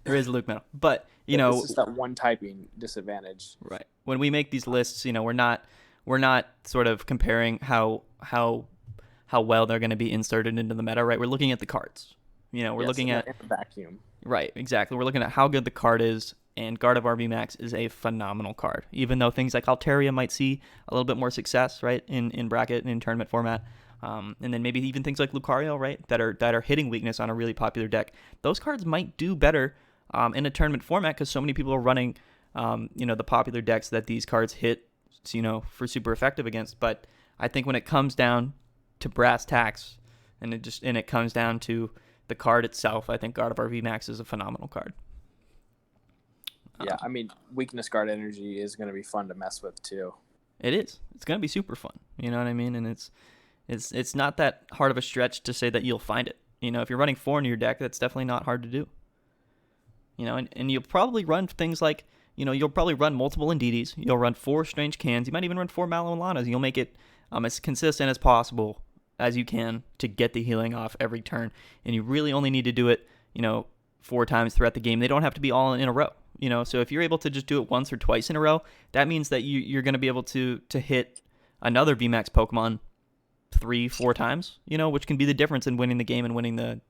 There is a Luke Metal, but it's just that one typing disadvantage. Right. When we make these lists, we're not sort of comparing how well they're going to be inserted into the meta, right? We're looking at the cards. We're looking at in a vacuum. Right, exactly. We're looking at how good the card is, and Gardevoir VMAX is a phenomenal card. Even though things like Altaria might see a little bit more success, right, in bracket and in tournament format, and then maybe even things like Lucario, right, that are hitting weakness on a really popular deck. Those cards might do better in a tournament format because so many people are running, the popular decks that these cards hit, for super effective against. But I think when it comes down to brass tacks, and it comes down to the card itself, I think Gardevoir VMAX is a phenomenal card. Yeah, I mean, Weakness Guard energy is going to be fun to mess with too. It is. It's going to be super fun. You know what I mean? And it's not that hard of a stretch to say that you'll find it. If you're running 4 in your deck, that's definitely not hard to do. And you'll probably run things like, you'll probably run multiple Indeedis. You'll run 4 Strange Cans. You might even run 4 Mallow and Lanas. You'll make it as consistent as possible as you can to get the healing off every turn. And you really only need to do it, 4 times throughout the game. They don't have to be all in a row. So if you're able to just do it once or twice in a row, that means that you're going to be able to hit another VMAX Pokemon 3-4 times, which can be the difference in winning the game and winning the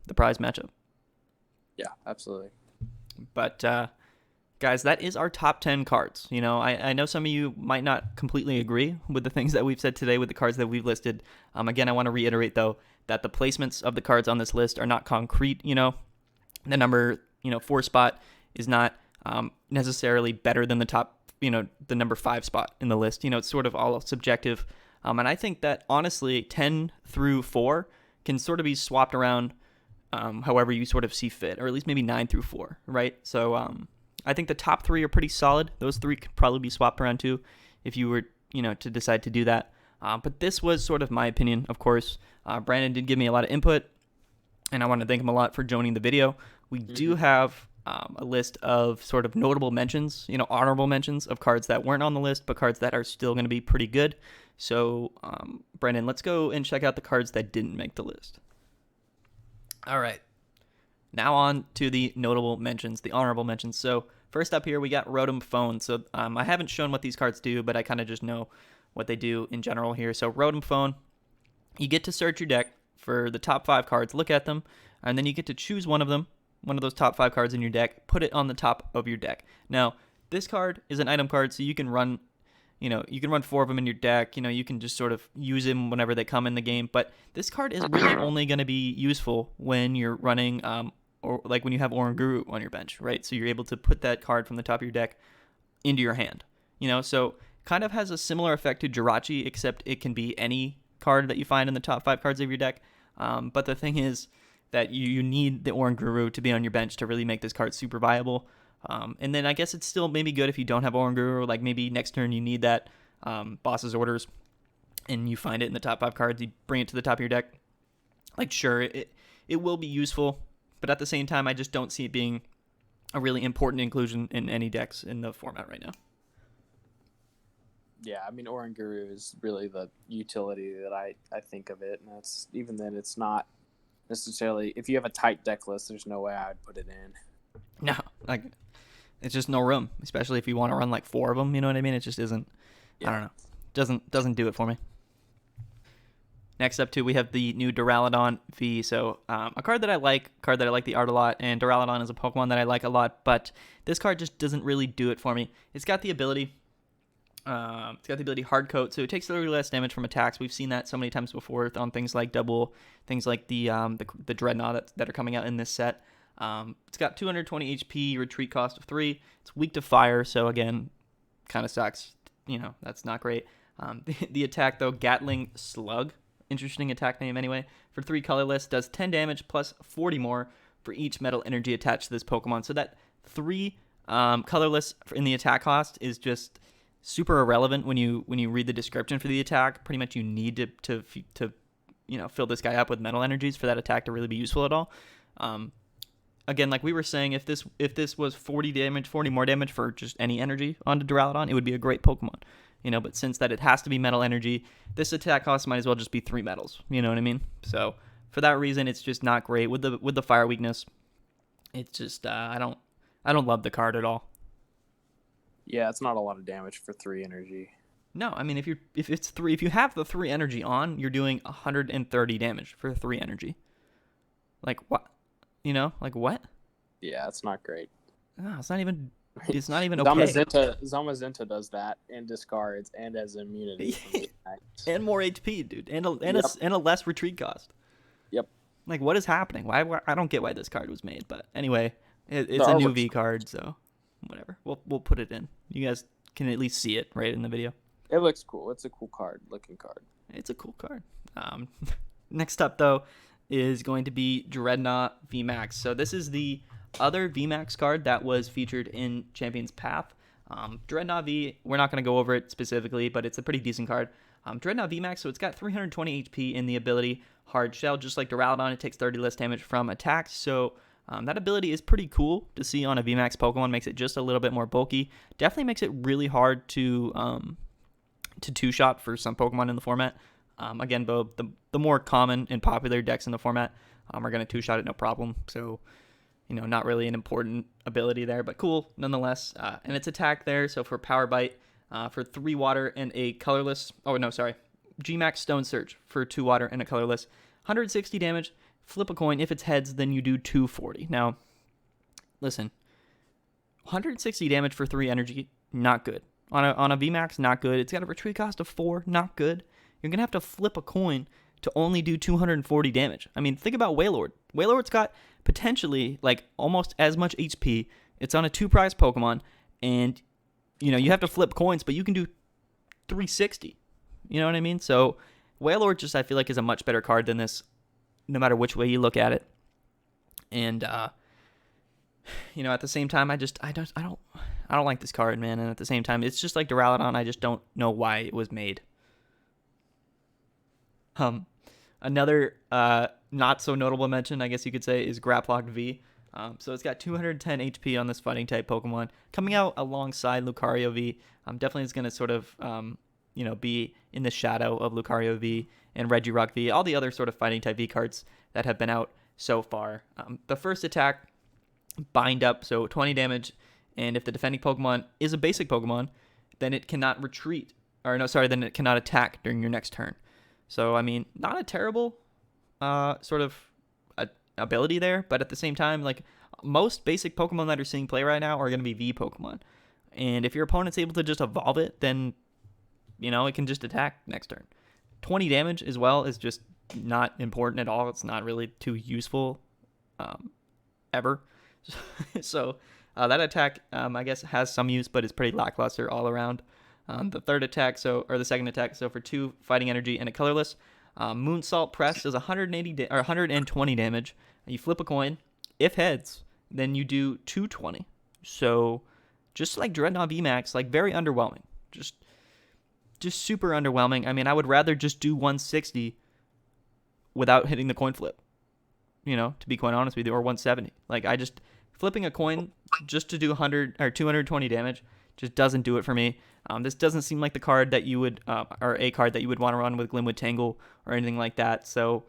the prize matchup. Yeah, absolutely. But guys, that is our top 10 cards. You know, I know some of you might not completely agree with the things that we've said today with the cards that we've listed. Again, I want to reiterate, though, that the placements of the cards on this list are not concrete. You know, the number 4 spot is not necessarily better than the top, the number 5 spot in the list. You know, it's sort of all subjective. And I think that, honestly, 10 through 4 can sort of be swapped around however you sort of see fit, or at least maybe 9 through 4, right? So I think the top 3 are pretty solid. Those 3 could probably be swapped around too if you were, to decide to do that. But this was sort of my opinion, of course. Brandon did give me a lot of input, and I want to thank him a lot for joining the video. We do have a list of sort of notable mentions, honorable mentions of cards that weren't on the list, but cards that are still going to be pretty good. So, Brandon, let's go and check out the cards that didn't make the list. All right. Now on to the notable mentions, the honorable mentions. So first up here, we got Rotom Phone. So I haven't shown what these cards do, but I kind of just know what they do in general here. So Rotom Phone, you get to search your deck for the top 5 cards, look at them, and then you get to choose one of them, one of those top 5 cards in your deck, put it on the top of your deck. Now, this card is an item card, so you can run 4 of them in your deck. You can just sort of use them whenever they come in the game. But this card is really only going to be useful when you're running, or like when you have Oren Guru on your bench, right? So you're able to put that card from the top of your deck into your hand. So kind of has a similar effect to Jirachi, except it can be any card that you find in the top 5 cards of your deck. But the thing is that you need the Oren Guru to be on your bench to really make this card super viable. And then I guess it's still maybe good if you don't have Oren Guru, like maybe next turn you need that boss's orders and you find it in the top 5 cards, you bring it to the top of your deck. Like, sure, it will be useful, but at the same time, I just don't see it being a really important inclusion in any decks in the format right now. Yeah, I mean, Oren Guru is really the utility that I think of it, and that's, even then, it's not necessarily, if you have a tight deck list, there's no way I would put it in. No, like, it's just no room, especially if you want to run like 4 of them, you know what I mean? It just isn't, yeah. I don't know, doesn't do it for me. Next up, too, we have the new Duraladon V. So a card that I like the art a lot, and Duraladon is a Pokemon that I like a lot, but this card just doesn't really do it for me. It's got the ability Hard Coat, so it takes a little less damage from attacks. We've seen that so many times before on things like things like the Dreadnought that are coming out in this set. It's got 220 HP, retreat cost of 3. It's weak to fire, so again, kind of sucks. That's not great. The attack, though, Gatling Slug. Interesting attack name anyway. For 3 colorless, does 10 damage plus 40 more for each metal energy attached to this Pokemon. So that 3 colorless in the attack cost is just super irrelevant when you read the description for the attack. Pretty much you need to fill this guy up with metal energies for that attack to really be useful at all. Again, like we were saying, if this was 40 more damage for just any energy onto Duraladon, it would be a great Pokemon. But since that it has to be metal energy, this attack cost might as well just be 3 metals. You know what I mean? So for that reason, it's just not great with the fire weakness. It's just I don't love the card at all. Yeah, it's not a lot of damage for 3 energy. No, I mean if you have the 3 energy on, you're doing 130 damage for 3 energy. Like what? Like what? Yeah, it's not great. No, it's not even okay. Zamazenta does that and discards and has immunity and more HP, dude, and a less retreat cost. Yep. Like, what is happening? Why? I don't get why this card was made, but anyway, it's a new V card, so whatever. We'll put it in. You guys can at least see it right in the video. It looks cool. It's a cool looking card. It's a cool card. Next up, though, is going to be Dreadnought Vmax. So this is the other VMAX card that was featured in Champion's Path. Dreadnought V, we're not going to go over it specifically, but it's a pretty decent card. Dreadnought VMAX, so it's got 320 HP in the ability Hard Shell, just like Duraladon. It takes 30 less damage from attacks, so that ability is pretty cool to see on a VMAX Pokemon. Makes it just a little bit more bulky. Definitely makes it really hard to two-shot for some Pokemon in the format. Again, the more common and popular decks in the format are going to two-shot it no problem, so not really an important ability there, but cool nonetheless. And its attack there, so for Power Bite, for 3 water and a colorless, Gmax Stone Surge for 2 water and a colorless, 160 damage, Flip a coin. If it's heads, then you do 240. Now, listen, 160 damage for 3 energy, not good. On a VMAX, not good. It's got a retreat cost of 4, not good. You're going to have to flip a coin to only do 240 damage. I mean, think about Wailord. Wailord's got potentially like almost as much HP. It's on a 2-prize Pokemon, and you have to flip coins, but you can do 360. You know what I mean? So Wailord just, I feel like, is a much better card than this, no matter which way you look at it. And at the same time, I don't like this card, man. And at the same time, it's just like Duraladon. I just don't know why it was made. Another not so notable mention, I guess you could say, is Grapple V. So it's got 210 HP on this fighting type Pokemon, coming out alongside Lucario V. Definitely is going to sort of be in the shadow of Lucario V and Regirock V, all the other sort of fighting type V cards that have been out so far. The first attack, bind up, so 20 damage, and if the defending Pokemon is a basic Pokemon, then it cannot then it cannot attack during your next turn. So, I mean, not a terrible sort of ability there, but at the same time, like, most basic Pokemon that are seeing play right now are going to be V Pokemon. And if your opponent's able to just evolve it, then, it can just attack next turn. 20 damage as well is just not important at all. It's not really too useful ever. So that attack, I guess, has some use, but it's pretty lackluster all around. The second attack, so for 2 fighting energy and a colorless, Moonsault Press does 120 damage. You flip a coin. If heads, then you do 220. So just like Dreadnought Vmax, like, very underwhelming. Just super underwhelming. I mean, I would rather just do 160 without hitting the coin flip, to be quite honest with you, or 170. Like, flipping a coin just to do 100 or 220 damage just doesn't do it for me. This doesn't seem like the card that you would, or a card that you would want to run with Glimwood Tangle or anything like that. So,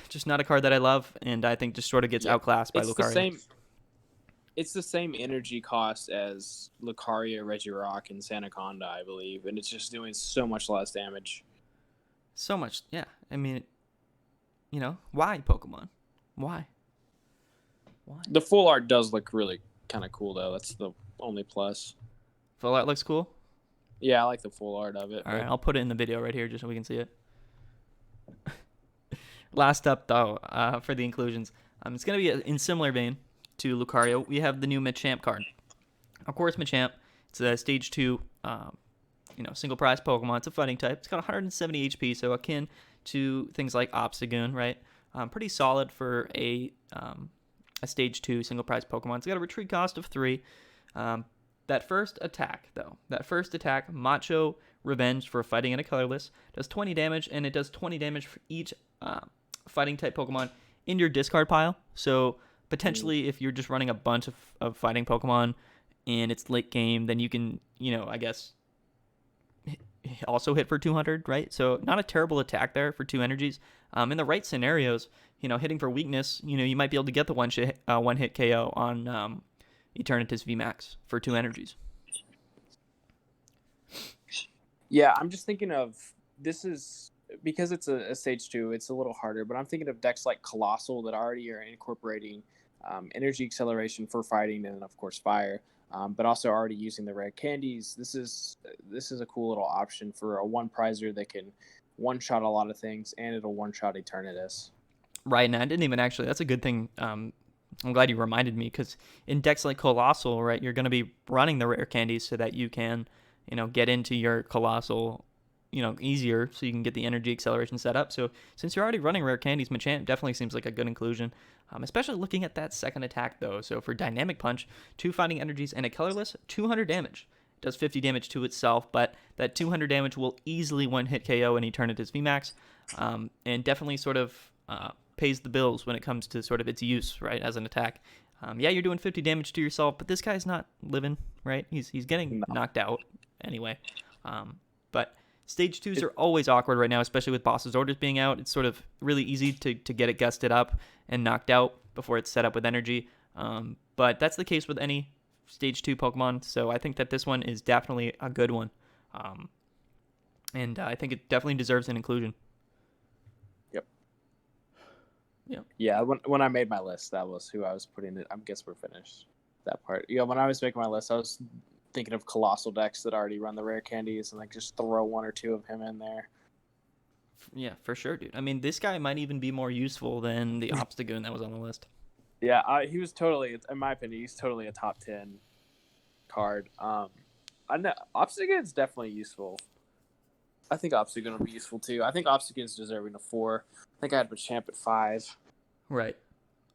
just not a card that I love, and I think just sort of gets outclassed by Lucario. It's the same energy cost as Lucario, Regirock, and Sandaconda, I believe, and it's just doing so much less damage. So much, yeah. I mean, why Pokemon? Why? The full art does look really kind of cool, though. That's the only plus. Full art looks cool? Yeah, I like the full art of it. All right, I'll put it in the video right here just so we can see it. Last up, though, for the inclusions, it's going to be in similar vein to Lucario. We have the new Machamp card. Of course, Machamp, it's a stage 2, single prize Pokemon. It's a fighting type. It's got 170 HP, so akin to things like Obstagoon, right? Pretty solid for a stage 2 single prize Pokemon. It's got a retreat cost of 3. That first attack, Macho Revenge for fighting and a colorless, does 20 damage, and it does 20 damage for each fighting type Pokemon in your discard pile. So potentially, if you're just running a bunch of fighting Pokemon and it's late game, then you can, I guess, also hit for 200, right? So not a terrible attack there for 2 energies. In the right scenarios, hitting for weakness, you might be able to get the one hit KO on Eternatus VMAX for 2 energies. Yeah, I'm just thinking of, this is, because it's a stage 2, it's a little harder, but I'm thinking of decks like Colossal that already are incorporating energy acceleration for fighting, and of course fire, but also already using the rare candies. This is a cool little option for a 1-prizer that can one-shot a lot of things, and it'll one-shot Eternatus. Right, and I didn't even actually, that's a good thing. I'm glad you reminded me, because in decks like Colossal, right, you're going to be running the rare candies so that you can, get into your Colossal, easier, so you can get the energy acceleration set up. So since you're already running rare candies, Machamp definitely seems like a good inclusion, especially looking at that second attack, though. So for Dynamic Punch, 2 fighting energies and a colorless, 200 damage. It does 50 damage to itself, but that 200 damage will easily one-hit KO an Eternatus VMAX, and definitely sort of pays the bills when it comes to sort of its use, right, as an attack. You're doing 50 damage to yourself, but this guy's not living, right? He's getting knocked out anyway. But stage 2s are always awkward right now, especially with Boss's Orders being out. It's sort of really easy to get it gusted up and knocked out before it's set up with energy. But that's the case with any stage 2 Pokemon, so I think that this one is definitely a good one. And I think it definitely deserves an inclusion. Yeah, when I made my list, that was who I was putting it. I guess we're finished that part. Yeah, when I was making my list, I was thinking of colossal decks that already run the rare candies and like just throw one or two of him in there. Yeah, for sure, dude. I mean, this guy might even be more useful than the Obstagoon that was on the list. Yeah, he was totally, in my opinion, he's totally a top 10 card. I know Obstagoon's definitely useful. I think Obstagoon will be useful too. I think Obstagoon's deserving of 4. I think I had Machamp at 5. Right.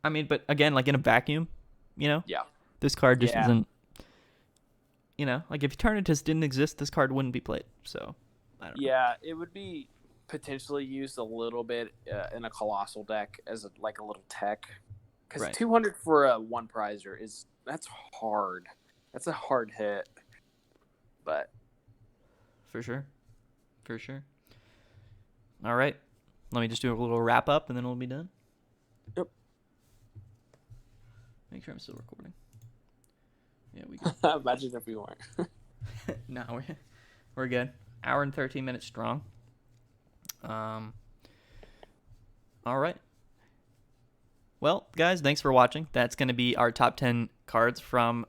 I mean, but again, like in a vacuum, Yeah. this card just isn't. Like if Eternatus didn't exist, this card wouldn't be played. So, I don't know. Yeah, it would be potentially used a little bit in a colossal deck as a little tech. Because Right. 200 for a 1 prizer that's hard. That's a hard hit. But For sure. All right. Let me just do a little wrap up and then we'll be done. Yep. Make sure I'm still recording. Yeah, we go. Imagine if we weren't. No, we're good. Hour and 13 minutes strong. All right. Well, guys, thanks for watching. That's going to be our top 10 cards from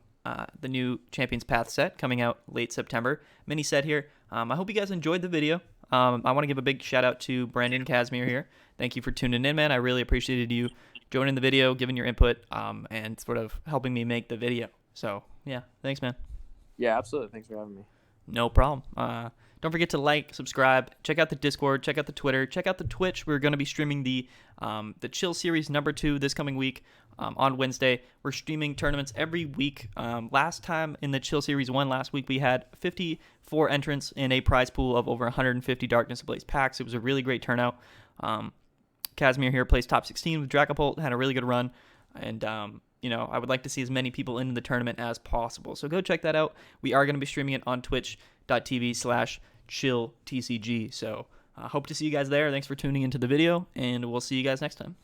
the new Champions Path set coming out late September. Mini set here. I hope you guys enjoyed the video. I want to give a big shout out to Brandon Kazmir here. Thank you for tuning in, man. I really appreciated you joining the video, giving your input, and sort of helping me make the video. So, yeah, thanks, man. Yeah, absolutely. Thanks for having me. No problem. Don't forget to like, subscribe, check out the Discord, check out the Twitter, check out the Twitch. We're going to be streaming the Chill Series #2 this coming week on Wednesday. We're streaming tournaments every week. Last time in the Chill Series 1, last week, we had 54 entrants in a prize pool of over 150 Darkness Ablaze packs. It was a really great turnout. Kazmir here plays top 16 with Dragapult, had a really good run. And, I would like to see as many people in the tournament as possible. So go check that out. We are going to be streaming it on twitch.tv/chilltcg. So hope to see you guys there. Thanks for tuning into the video, and we'll see you guys next time.